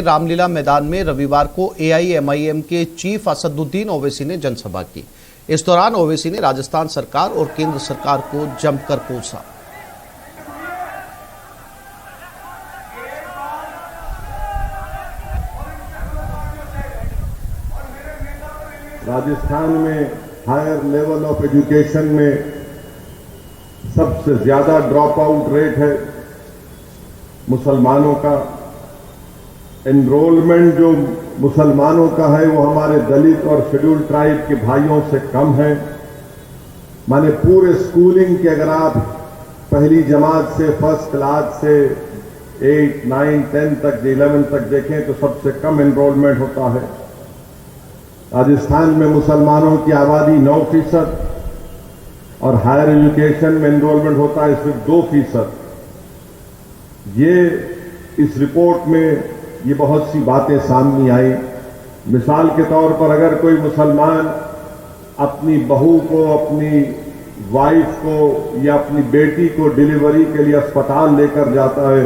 रामलीला मैदान में रविवार को एआईएमआईएम के चीफ असदुद्दीन ओवैसी ने जनसभा की। इस दौरान ओवैसी ने राजस्थान सरकार और केंद्र सरकार को जमकर कोसा। राजस्थान में हायर लेवल ऑफ एजुकेशन में सबसे ज्यादा ड्रॉप आउट रेट है मुसलमानों का। एनरोलमेंट जो मुसलमानों का है वो हमारे दलित और शेड्यूल्ड ट्राइब के भाइयों से कम है। माने पूरे स्कूलिंग के अगर आप पहली जमात से फर्स्ट क्लास से 8, 9, 10 तक 11 तक देखें तो सबसे कम एनरोलमेंट होता है। राजस्थान में मुसलमानों की आबादी 9% और हायर एजुकेशन में एनरोलमेंट होता है सिर्फ 2%। ये इस रिपोर्ट में ये बहुत सी बातें सामने आई। मिसाल के तौर पर अगर कोई मुसलमान अपनी बहू को, अपनी वाइफ को या अपनी बेटी को डिलीवरी के लिए अस्पताल लेकर जाता है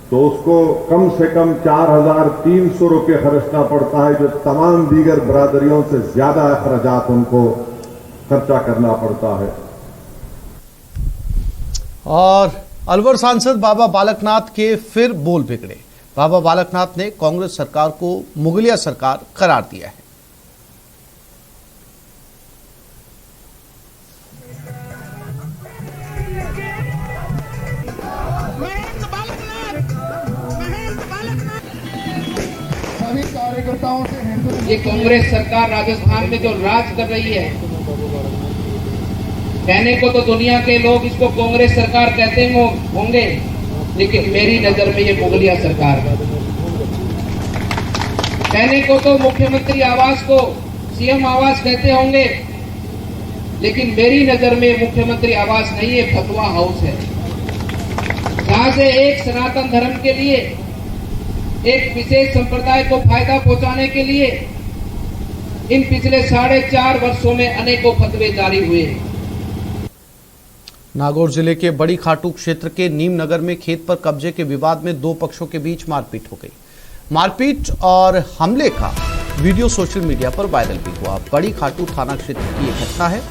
तो उसको कम से कम 4,300 रुपये खर्चना पड़ता है, जो तमाम दीगर बरादरियों से ज्यादा अखराजात उनको खर्चा करना पड़ता है। और अलवर सांसद बाबा बालकनाथ के फिर बोल बिगड़े। बाबा बालकनाथ ने कांग्रेस सरकार को मुगलिया सरकार करार दिया है। ये कांग्रेस सरकार राजस्थान में जो राज कर रही है, कहने को तो दुनिया के लोग इसको कांग्रेस सरकार कहते होंगे, लेकिन मेरी नजर में ये मुगलिया सरकार है। कहने को तो मुख्यमंत्री आवास को सीएम आवास कहते होंगे, लेकिन मेरी नजर में मुख्यमंत्री आवास नहीं है, फतवा हाउस है। जहां से एक सनातन धर्म के लिए, एक विशेष संप्रदाय को फायदा पहुंचाने के लिए इन पिछले 4.5 वर्षों में अनेकों फतवे जारी हुए हैं। नागौर जिले के बड़ी खाटू क्षेत्र के नीमनगर में खेत पर कब्जे के विवाद में 2 पक्षों के बीच मारपीट हो गई। मारपीट और हमले का वीडियो सोशल मीडिया पर वायरल भी हुआ। बड़ी खाटू थाना क्षेत्र की यह घटना है।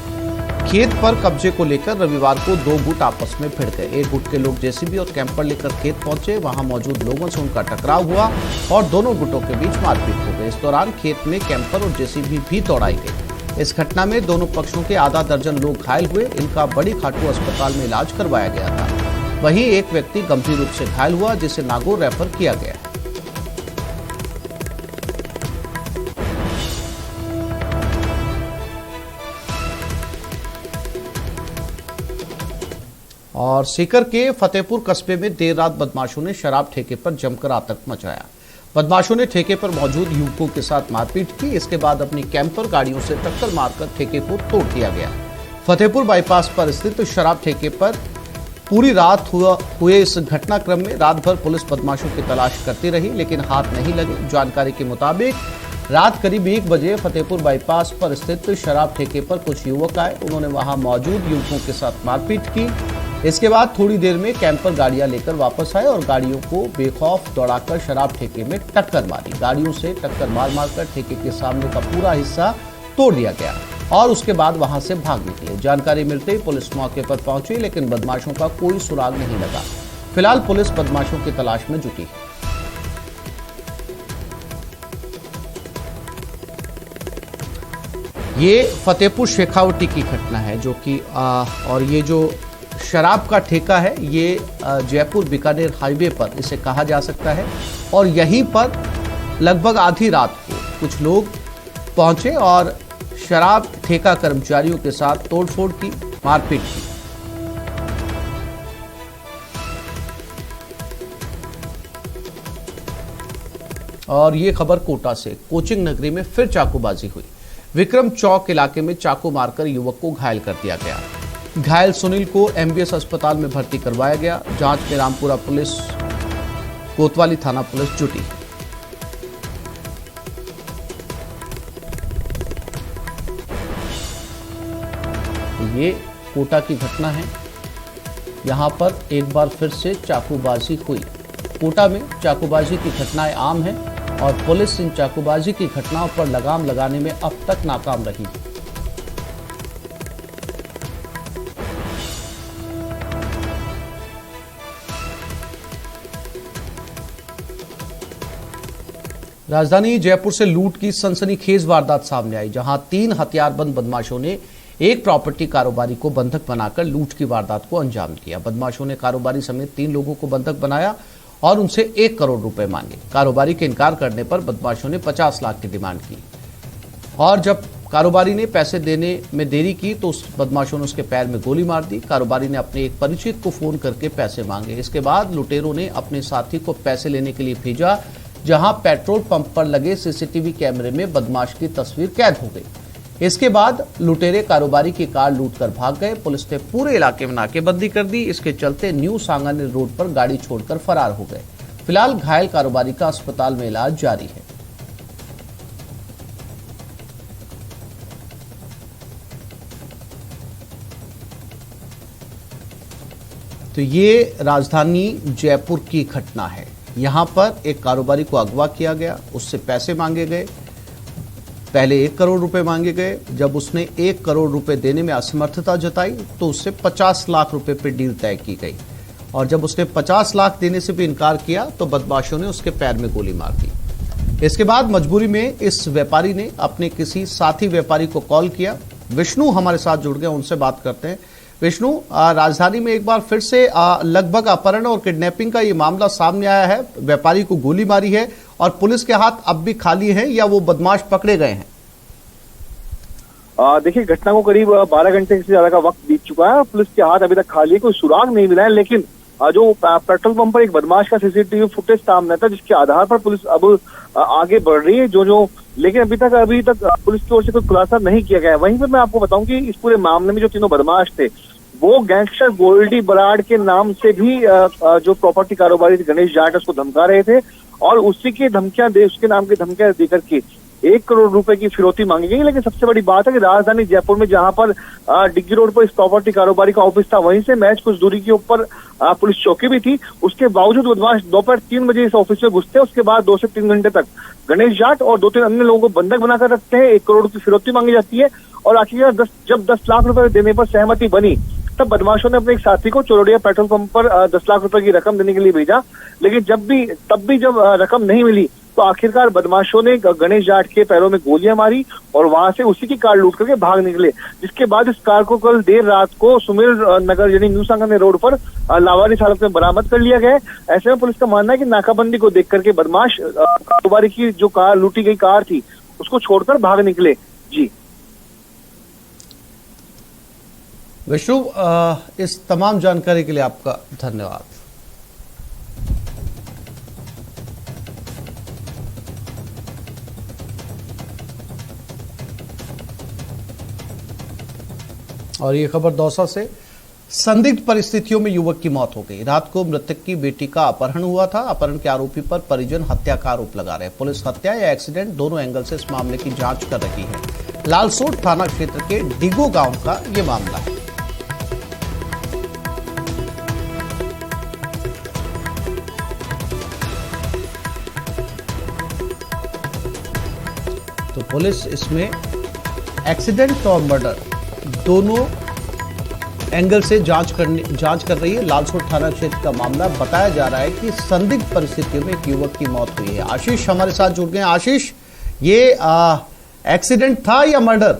खेत पर कब्जे को लेकर रविवार को 2 गुट आपस में भिड़ गए। एक गुट के लोग जेसीबी और कैंपर लेकर खेत पहुंचे। वहां मौजूद लोगों से उनका टकराव हुआ और दोनों गुटों के बीच मारपीट हो गई। इस दौरान खेत में कैंपर और जेसीबी भी दौड़ाई गई। इस घटना में दोनों पक्षों के आधा दर्जन लोग घायल हुए। इनका बड़ी खाटू अस्पताल में इलाज करवाया गया था। वहीं एक व्यक्ति गंभीर रूप से घायल हुआ, जिसे नागौर रेफर किया गया है। और सीकर के फतेहपुर कस्बे में देर रात बदमाशों ने शराब ठेके पर जमकर आतंक मचाया। बदमाशों ने ठेके पर मौजूद युवकों के साथ मारपीट की। इसके बाद अपनी कैंपर गाड़ियों से टक्कर मारकर ठेके को तोड़ दिया गया। फतेहपुर बाईपास पर स्थित शराब ठेके पर पूरी रात हुए इस घटनाक्रम में रात भर पुलिस बदमाशों की तलाश करती रही, लेकिन हाथ नहीं लगे। जानकारी के मुताबिक रात करीब 1 बजे फतेहपुर बाईपास पर स्थित शराब ठेके पर कुछ युवक आए। उन्होंने वहां मौजूद युवकों के साथ मारपीट की। इसके बाद थोड़ी देर में कैंपर गाड़ियां लेकर वापस आए और गाड़ियों को बेखौफ दौड़ाकर शराब ठेके में टक्कर मारी। गाड़ियों से टक्कर मार ठेके के सामने का पूरा हिस्सा तोड़ दिया गया और उसके बाद वहां से भाग निकले। जानकारी मिलते ही पुलिस मौके पर पहुंची, लेकिन बदमाशों का कोई सुराग नहीं लगा। फिलहाल पुलिस बदमाशों की तलाश में जुटी है। ये फतेहपुर शेखावटी की घटना है जो कि और ये जो शराब का ठेका है ये जयपुर बीकानेर हाईवे पर इसे कहा जा सकता है। और यहीं पर लगभग आधी रात को कुछ लोग पहुंचे और शराब ठेका कर्मचारियों के साथ तोड़फोड़ की, मारपीट की। और ये खबर कोटा से। कोचिंग नगरी में फिर चाकूबाजी हुई। विक्रम चौक इलाके में चाकू मारकर युवक को घायल कर दिया गया। घायल सुनील को एमबीएस अस्पताल में भर्ती करवाया गया। जांच में रामपुरा पुलिस, कोतवाली थाना पुलिस जुटी। ये कोटा की घटना है। यहां पर एक बार फिर से चाकूबाजी हुई। कोटा में चाकूबाजी की घटनाएं आम हैं और पुलिस इन चाकूबाजी की घटनाओं पर लगाम लगाने में अब तक नाकाम रही। राजधानी जयपुर से लूट की सनसनीखेज वारदात सामने आई, जहां 3 हथियारबंद बदमाशों ने एक प्रॉपर्टी कारोबारी को बंधक बनाकर लूट की वारदात को अंजाम दिया। बदमाशों ने कारोबारी समेत 3 लोगों को बंधक बनाया और उनसे 1 करोड़ रुपए मांगे। कारोबारी के इनकार करने पर बदमाशों ने 50 लाख की डिमांड की और जब कारोबारी ने पैसे देने में देरी की तो उस बदमाशों ने उसके पैर में गोली मार दी। कारोबारी ने अपने एक परिचित को फोन करके पैसे मांगे। इसके बाद लुटेरों ने अपने साथी को पैसे लेने के लिए भेजा, जहां पेट्रोल पंप पर लगे सीसीटीवी कैमरे में बदमाश की तस्वीर कैद हो गई। इसके बाद लुटेरे कारोबारी की कार लूटकर भाग गए। पुलिस ने पूरे इलाके में नाकेबंदी कर दी। इसके चलते न्यू सांगानेर रोड पर गाड़ी छोड़कर फरार हो गए। फिलहाल घायल कारोबारी का अस्पताल में इलाज जारी है। तो ये राजधानी जयपुर की घटना है। यहां पर एक कारोबारी को अगवा किया गया, उससे पैसे मांगे गए। पहले 1 करोड़ रुपए मांगे गए। जब उसने 1 करोड़ रुपए देने में असमर्थता जताई तो उससे 50 लाख रुपए पर डील तय की गई और जब उसने 50 लाख देने से भी इनकार किया तो बदमाशों ने उसके पैर में गोली मार दी। इसके बाद मजबूरी में इस व्यापारी ने अपने किसी साथी व्यापारी को कॉल किया। विष्णु हमारे साथ जुड़ गए, उनसे बात करते हैं। विष्णु, राजधानी में एक बार फिर से लगभग अपहरण और किडनैपिंग का ये मामला सामने आया है। व्यापारी को गोली मारी है और पुलिस के हाथ अब भी खाली हैं या वो बदमाश पकड़े गए हैं? देखिए, घटना को करीब 12 घंटे से ज्यादा का वक्त बीत चुका है और पुलिस के हाथ अभी तक खाली है, कोई सुराग नहीं मिला है। लेकिन जो पेट्रोल पंप पर एक बदमाश का सीसीटीवी फुटेज सामने था, जिसके आधार पर पुलिस अब आगे बढ़ रही है। लेकिन अभी तक पुलिस की ओर से कोई खुलासा नहीं किया गया है। वहीं पर मैं आपको बताऊं कि इस पूरे मामले में जो तीनों बदमाश थे वो गैंगस्टर गोल्डी बराड़ के नाम से भी जो प्रॉपर्टी कारोबारी गणेश जाट उसको धमका रहे थे और उसी की धमकियां उसके नाम की धमकियां देकर के 1 करोड़ रुपए की फिरौती मांगी गई। लेकिन सबसे बड़ी बात है कि राजधानी जयपुर में जहां पर डिग्गी रोड पर इस प्रॉपर्टी कारोबारी का ऑफिस था, वहीं से महज कुछ दूरी के ऊपर पुलिस चौकी भी थी। उसके बावजूद बदमाश दोपहर 3 बजे इस ऑफिस में घुसते हैं। उसके बाद 2 से 3 घंटे तक गणेश जाट और 2-3 अन्य लोगों को बंधक बनाकर रखते हैं। 1 करोड़ की फिरौती मांगी जाती है और आखिरकार जब 10 लाख रुपए देने पर सहमति बनी तब बदमाशों ने अपने एक साथी को चोरोडिया पेट्रोल पंप पर 10 लाख रुपए की रकम देने के लिए भेजा। लेकिन तब भी जब रकम नहीं मिली तो आखिरकार बदमाशों ने गणेश जाट के पैरों में गोलियां मारी और वहां से उसी की कार लूट करके भाग निकले। जिसके बाद इस कार को कल देर रात को सुमेर नगर यानी न्यू सांगानेर रोड पर लावारिस हालत में बरामद कर लिया गया। ऐसे में पुलिस का मानना है कि नाकाबंदी को देख करके बदमाश कारोबारी की जो कार लूटी गई कार थी उसको छोड़कर भाग निकले। जी विष्णु, इस तमाम जानकारी के लिए आपका धन्यवाद। और ये खबर दौसा से। संदिग्ध परिस्थितियों में युवक की मौत हो गई। रात को मृतक की बेटी का अपहरण हुआ था। अपहरण के आरोपी पर परिजन हत्या का आरोप लगा रहे हैं। पुलिस हत्या या एक्सीडेंट दोनों एंगल से इस मामले की जांच कर रही है। लालसोट थाना क्षेत्र के डिगो गांव का ये मामला है। तो पुलिस इसमें एक्सीडेंट और मर्डर दोनों एंगल से जांच कर रही है। लालसोट थाना क्षेत्र का मामला बताया जा रहा है कि संदिग्ध परिस्थितियों में एक युवक की मौत हुई है। आशीष हमारे साथ जुड़ गए। आशीष, ये एक्सीडेंट था या मर्डर?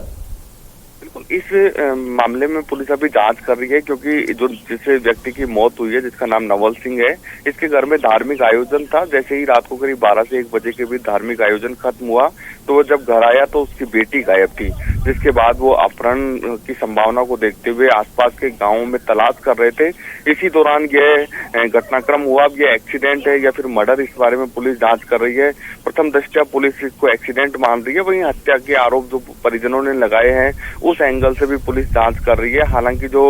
बिल्कुल, इस मामले में पुलिस अभी जांच कर रही है क्योंकि जिस व्यक्ति की मौत हुई है, जिसका नाम नवल सिंह है, इसके घर में धार्मिक आयोजन था। जैसे ही रात को करीब 12 से 1 बजे के बीच धार्मिक आयोजन खत्म हुआ तो वो जब घर आया तो उसकी बेटी गायब थी। जिसके बाद वो अपहरण की संभावना को देखते हुए आसपास के गांवों में तलाश कर रहे थे। इसी दौरान यह घटनाक्रम हुआ। ये एक्सीडेंट है या फिर मर्डर, इस बारे में पुलिस जांच कर रही है। प्रथम दृष्टया पुलिस इसको एक्सीडेंट मान रही है। वहीं हत्या के आरोप जो परिजनों ने लगाए हैं उस एंगल से भी पुलिस जांच कर रही है। हालांकि जो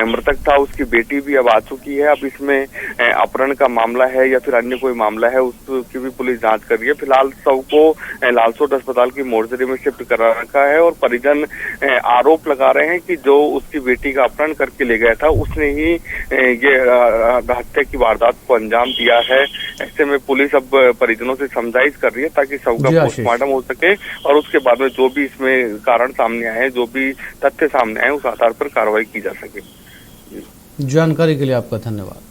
मृतक था उसकी बेटी भी अब आ चुकी है। अब इसमें अपहरण का मामला है या फिर अन्य कोई मामला है उसकी भी पुलिस जांच कर रही है। फिलहाल शव को लालसोट अस्पताल की मोर्चरी में शिफ्ट करा रखा है और परिजन आरोप लगा रहे हैं कि जो उसकी बेटी का अपहरण करके ले गया था उसने ही ये हत्या की वारदात को अंजाम दिया है। ऐसे में पुलिस अब परिजनों से समझाइश कर रही है ताकि शव का पोस्टमार्टम हो सके और उसके बाद में जो भी इसमें कारण सामने आए, जो भी तथ्य सामने आए, उस आधार पर कार्रवाई की जा सके। जानकारी के लिए आपका धन्यवाद।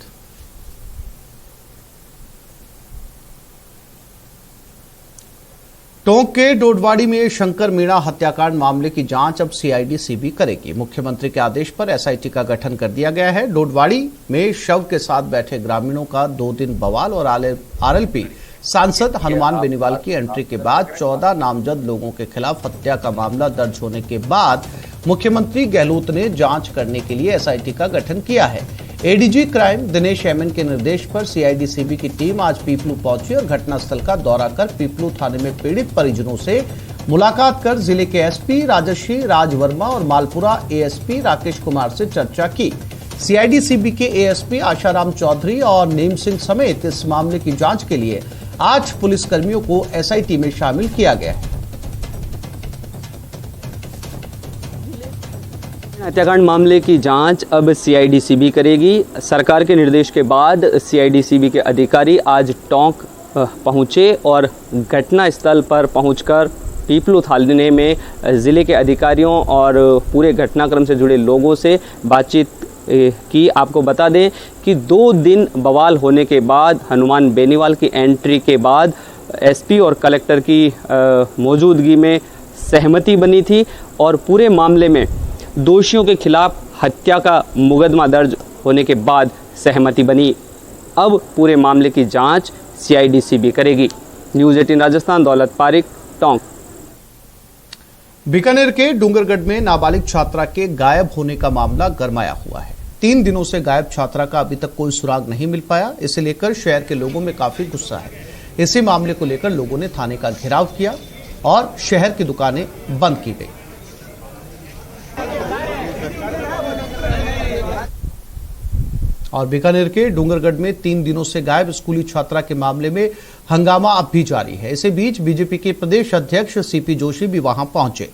टोंक के डोडवाड़ी में शंकर मीणा हत्याकांड मामले की जांच अब सीआईडी सीबी करेगी। मुख्यमंत्री के आदेश पर एसआईटी का गठन कर दिया गया है। डोडवाड़ी में शव के साथ बैठे ग्रामीणों का 2 दिन बवाल और आरएलपी सांसद हनुमान बेनीवाल की एंट्री के बाद 14 नामजद लोगों के खिलाफ हत्या का मामला दर्ज होने के बाद मुख्यमंत्री गहलोत ने जांच करने के लिए एसआईटी का गठन किया है। एडीजी क्राइम दिनेश एमएन के निर्देश पर सीआईडी सीबी की टीम आज पीपलू पहुंची और घटनास्थल का दौरा कर पीपलू थाने में पीड़ित परिजनों से मुलाकात कर जिले के एसपी राजश्री राज वर्मा और मालपुरा एएसपी राकेश कुमार से चर्चा की। सीआईडी सीबी के एएसपी आशाराम चौधरी और नीम सिंह समेत इस मामले की जांच के लिए आज पुलिसकर्मियों को एसआईटी में शामिल किया गया है। हत्याकांड मामले की जांच अब सीआईडी सीबी करेगी। सरकार के निर्देश के बाद सीआईडी सीबी के अधिकारी आज टोंक पहुंचे और घटना स्थल पर पहुंचकर पीपलू थाने में जिले के अधिकारियों और पूरे घटनाक्रम से जुड़े लोगों से बातचीत की। आपको बता दें कि 2 दिन बवाल होने के बाद हनुमान बेनीवाल की एंट्री के बाद एसपी और कलेक्टर की मौजूदगी में सहमति बनी थी और पूरे मामले में दोषियों के खिलाफ हत्या का मुकदमा दर्ज होने के बाद सहमति बनी। अब पूरे मामले की जांच सीआईडी सीबी करेगी। न्यूज़ 18 राजस्थान, दौलत पारिक, टोंक। बीकानेर के डूंगरगढ़ में नाबालिग छात्रा के गायब होने का मामला गरमाया हुआ है। 3 दिनों से गायब छात्रा का अभी तक कोई सुराग नहीं मिल पाया। इसे लेकर शहर के लोगों में काफी गुस्सा है। इसी मामले को लेकर लोगों ने थाने का घेराव किया और शहर की दुकानें बंद की गई। और बीकानेर के डूंगरगढ़ में 3 दिनों से गायब स्कूली छात्रा के मामले में हंगामा अब भी जारी है। इसी बीच बीजेपी के प्रदेश अध्यक्ष सीपी जोशी भी वहां पहुंचे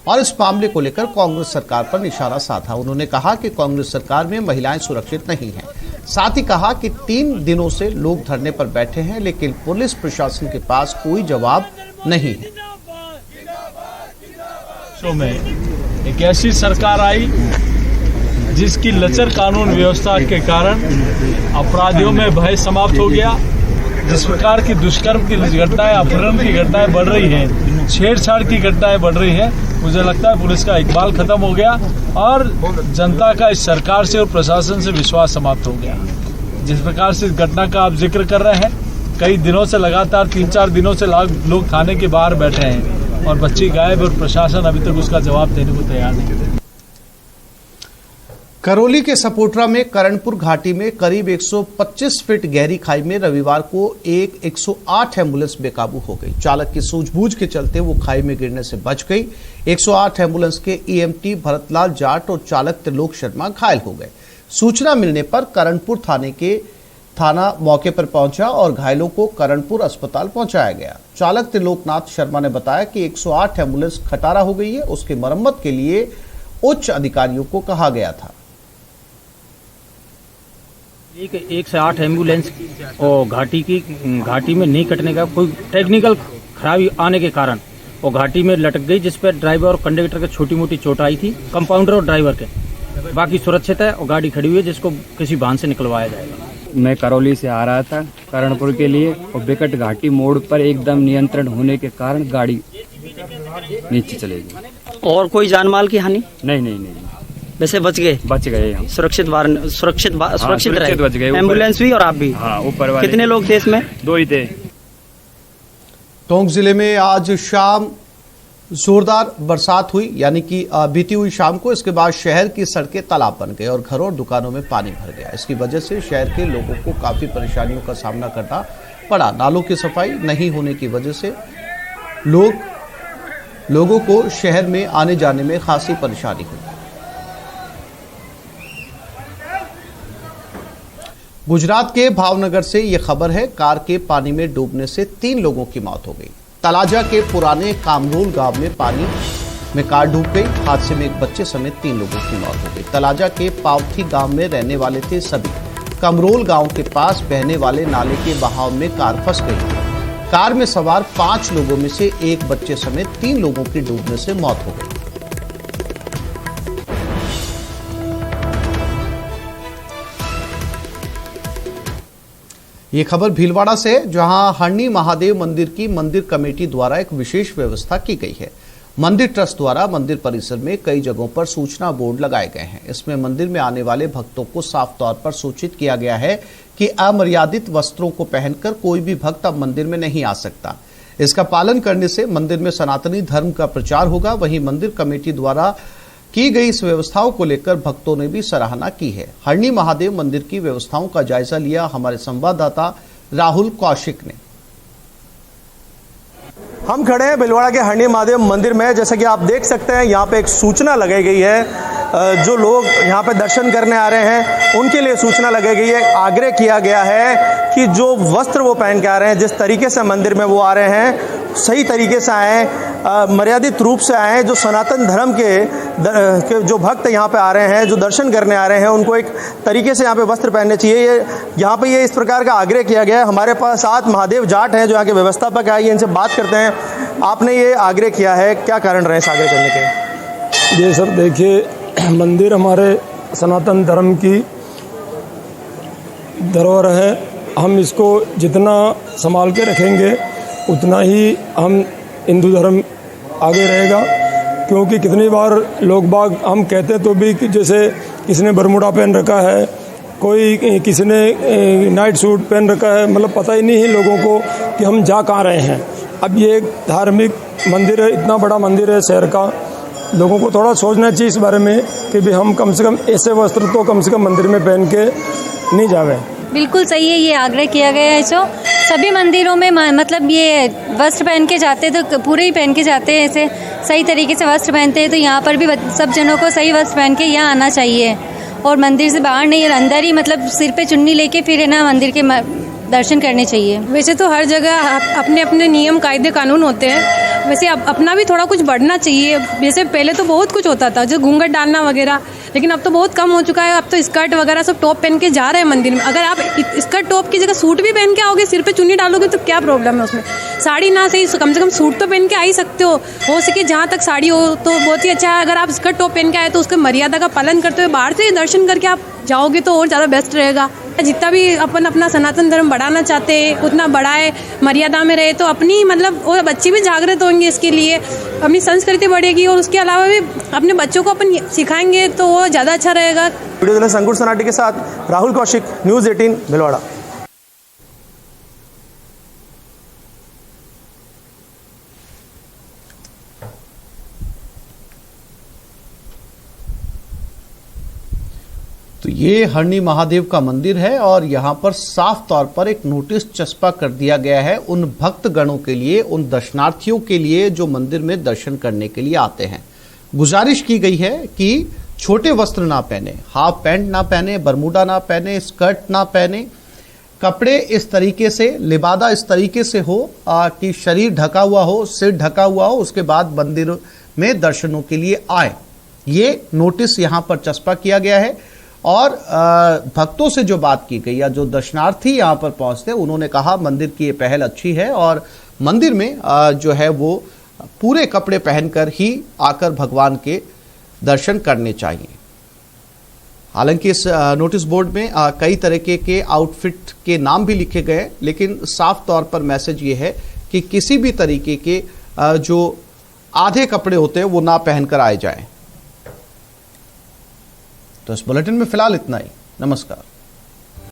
और इस मामले को लेकर कांग्रेस सरकार पर निशाना साधा। उन्होंने कहा कि कांग्रेस सरकार में महिलाएं सुरक्षित नहीं हैं। साथ ही कहा कि 3 दिनों से लोग धरने पर बैठे हैं लेकिन पुलिस प्रशासन के पास कोई जवाब नहीं है। एक ऐसी सरकार आई जिसकी लचर कानून व्यवस्था के कारण अपराधियों में भय समाप्त हो गया। जिस प्रकार की दुष्कर्म की घटनाएं, अपहरण की घटनाएं बढ़ रही हैं, छेड़छाड़ की घटनाएं बढ़ रही हैं, मुझे लगता है पुलिस का इकबाल खत्म हो गया और जनता का इस सरकार से और प्रशासन से विश्वास समाप्त हो गया। जिस प्रकार से इस घटना का आप जिक्र कर रहे हैं, कई दिनों से लगातार 3-4 दिनों से लोग थाने के बाहर बैठे हैं और बच्ची गायब और प्रशासन अभी तक उसका जवाब देने को तैयार नहीं है। करौली के सपोटरा में करणपुर घाटी में करीब 125 फीट गहरी खाई में रविवार को एक 108 एम्बुलेंस बेकाबू हो गई। चालक की सूझबूझ के चलते वो खाई में गिरने से बच गई। 108 एम्बुलेंस के ईएमटी भरतलाल जाट और चालक त्रिलोक शर्मा घायल हो गए। सूचना मिलने पर करणपुर थाना मौके पर पहुंचा और घायलों को करणपुर अस्पताल पहुंचाया गया। चालक त्रिलोकनाथ शर्मा ने बताया कि 108 एम्बुलेंस खटारा हो गई है। उसकी मरम्मत के लिए उच्च अधिकारियों को कहा गया था। एक से 8 एम्बुलेंस और घाटी में नहीं कटने का कोई टेक्निकल खराबी आने के कारण वो घाटी में लटक गई, जिस पर ड्राइवर और कंडक्टर के छोटी मोटी चोट आई थी, कंपाउंडर और ड्राइवर के। बाकी सुरक्षित है और गाड़ी खड़ी हुई है, जिसको किसी वाहन से निकलवाया जाएगा। मैं करौली से आ रहा था करणपुर के लिए और बिकट घाटी मोड़ पर एकदम नियंत्रण होने के कारण गाड़ी नीचे चलेगी। और कोई जान माल की हानि? नहीं। वैसे बच गए हम। सुरक्षित बच गए। एम्बुलेंस भी और आप भी? हाँ, ऊपर वाले। कितने लोग थे इसमें? 2 ही थे। टोंक जिले में आज शाम जोरदार बरसात हुई, यानी कि बीती हुई शाम को। इसके बाद शहर की सड़कें तालाब बन गए और घरों और दुकानों में पानी भर गया। इसकी वजह से शहर के लोगों को काफी परेशानियों का सामना करना पड़ा। नालों की सफाई नहीं होने की वजह से लोग लोगों को शहर में आने जाने में खासी परेशानी हुई। गुजरात के भावनगर से यह खबर है, कार के पानी में डूबने से 3 लोगों की मौत हो गई। तलाजा के पुराने कामरोल गांव में पानी में कार डूब गई। हादसे में एक बच्चे समेत 3 लोगों की मौत हो गई। तलाजा के पावथी गांव में रहने वाले थे सभी। कमरोल गांव के पास बहने वाले नाले के बहाव में कार फंस गई। कार में सवार 5 लोगों में से एक बच्चे समेत 3 लोगों की डूबने से मौत हो गई। ये खबर भीलवाड़ा से, जहां हरणी महादेव मंदिर की मंदिर कमेटी द्वारा एक विशेष व्यवस्था की गई है। मंदिर ट्रस्ट द्वारा मंदिर परिसर में कई जगहों पर सूचना बोर्ड लगाए गए हैं। इसमें मंदिर में आने वाले भक्तों को साफ तौर पर सूचित किया गया है कि अमर्यादित वस्त्रों को पहनकर कोई भी भक्त अब मंदिर में नहीं आ सकता। इसका पालन करने से मंदिर में सनातनी धर्म का प्रचार होगा। वहीं मंदिर कमेटी द्वारा की गई इस व्यवस्थाओं को लेकर भक्तों ने भी सराहना की है। हरणी महादेव मंदिर की व्यवस्थाओं का जायजा लिया हमारे संवाददाता राहुल कौशिक ने। हम खड़े हैं भिलवाड़ा के हरणी महादेव मंदिर में। जैसा कि आप देख सकते हैं, यहाँ पे एक सूचना लगाई गई है। जो लोग यहाँ पे दर्शन करने आ रहे हैं उनके लिए सूचना लगाई गई है। आग्रह किया गया है कि जो वस्त्र वो पहन के आ रहे हैं, जिस तरीके से मंदिर में वो आ रहे हैं, सही तरीके से आए, मर्यादित रूप से आए। जो सनातन धर्म के जो भक्त यहाँ पे आ रहे हैं, जो दर्शन करने आ रहे हैं, उनको एक तरीके से यहाँ पे वस्त्र पहनने चाहिए। यहाँ पे ये इस प्रकार का आग्रह किया गया है। हमारे पास साथ महादेव जाट हैं जो यहाँ के व्यवस्थापक है, ये इनसे बात करते हैं। आपने ये आग्रह किया है, क्या कारण रहे इस आग्रह करने के? जी सर, देखिए, मंदिर हमारे सनातन धर्म की धरोहर है। हम इसको जितना संभाल के रखेंगे उतना ही हम हिंदू धर्म आगे रहेगा। क्योंकि कितनी बार लोग बाग हम कहते तो भी कि जैसे किसी ने बरमूडा पहन रखा है, कोई किसी ने नाइट सूट पहन रखा है, मतलब पता ही नहीं है लोगों को कि हम जा कहाँ रहे हैं। अब ये एक धार्मिक मंदिर है, इतना बड़ा मंदिर है शहर का, लोगों को थोड़ा सोचना चाहिए इस बारे में कि भी हम कम से कम ऐसे वस्त्र तो कम से कम मंदिर में पहन के नहीं जावे। बिल्कुल सही है, ये आग्रह किया गया है। जो सभी मंदिरों में मतलब ये वस्त्र पहन के जाते हैं तो पूरे ही पहन के जाते हैं, ऐसे सही तरीके से वस्त्र पहनते हैं। तो यहाँ पर भी सब जनों को सही वस्त्र पहन के यहाँ आना चाहिए और मंदिर से बाहर नहीं, और अंदर ही मतलब सिर पे चुन्नी लेके फिर है ना मंदिर के दर्शन करने चाहिए। वैसे तो हर जगह अपने अपने नियम कायदे कानून होते हैं, वैसे अपना भी थोड़ा कुछ बढ़ना चाहिए। जैसे पहले तो बहुत कुछ होता था, जो घूंघट डालना वगैरह, लेकिन अब तो बहुत कम हो चुका है। अब तो स्कर्ट वगैरह सब टॉप पहन के जा रहे हैं मंदिर में। अगर आप स्कर्ट टॉप की जगह सूट भी पहन के आओगे, सिर पे चुन्नी डालोगे तो क्या प्रॉब्लम है उसमें? साड़ी ना सही, कम से कम सूट तो पहन के आ ही सकते हो सके जहाँ तक साड़ी हो तो बहुत ही अच्छा है। अगर आप स्कर्ट टॉप पहन के आए तो उसके मर्यादा का पालन करते हुए बाहर से दर्शन करके आप जाओगे तो और ज़्यादा बेस्ट रहेगा। जितना भी अपन अपना सनातन धर्म बढ़ाना चाहते हैं उतना बढ़ाए, मर्यादा में रहे तो अपनी मतलब और बच्चे भी जागृत होंगे इसके लिए, अपनी संस्कृति बढ़ेगी और उसके अलावा भी अपने बच्चों को अपन सिखाएंगे तो वो ज़्यादा अच्छा रहेगा। वीडियो जर्नलिस्ट अंकुर सनाटी के साथ राहुल कौशिक, न्यूज़ 18 भिलवाड़ा। तो ये हरणी महादेव का मंदिर है और यहाँ पर साफ तौर पर एक नोटिस चस्पा कर दिया गया है उन भक्तगणों के लिए, उन दर्शनार्थियों के लिए जो मंदिर में दर्शन करने के लिए आते हैं। गुजारिश की गई है कि छोटे वस्त्र ना पहने, हाफ पैंट ना पहने, बरमूडा ना पहने, स्कर्ट ना पहने, कपड़े इस तरीके से, लिबादा इस तरीके से हो कि शरीर ढका हुआ हो, सिर ढका हुआ हो, उसके बाद मंदिर में दर्शनों के लिए आए। ये नोटिस यहाँ पर चस्पा किया गया है और भक्तों से जो बात की गई या जो दर्शनार्थी यहाँ पर पहुंचते हैं उन्होंने कहा मंदिर की ये पहल अच्छी है और मंदिर में जो है वो पूरे कपड़े पहनकर ही आकर भगवान के दर्शन करने चाहिए। हालांकि इस नोटिस बोर्ड में कई तरीके के आउटफिट के नाम भी लिखे गए, लेकिन साफ तौर पर मैसेज ये है कि किसी भी तरीके के जो आधे कपड़े होते हैं वो ना पहनकर आए जाएं। तो इस बुलेटिन में फिलहाल इतना ही। नमस्कार।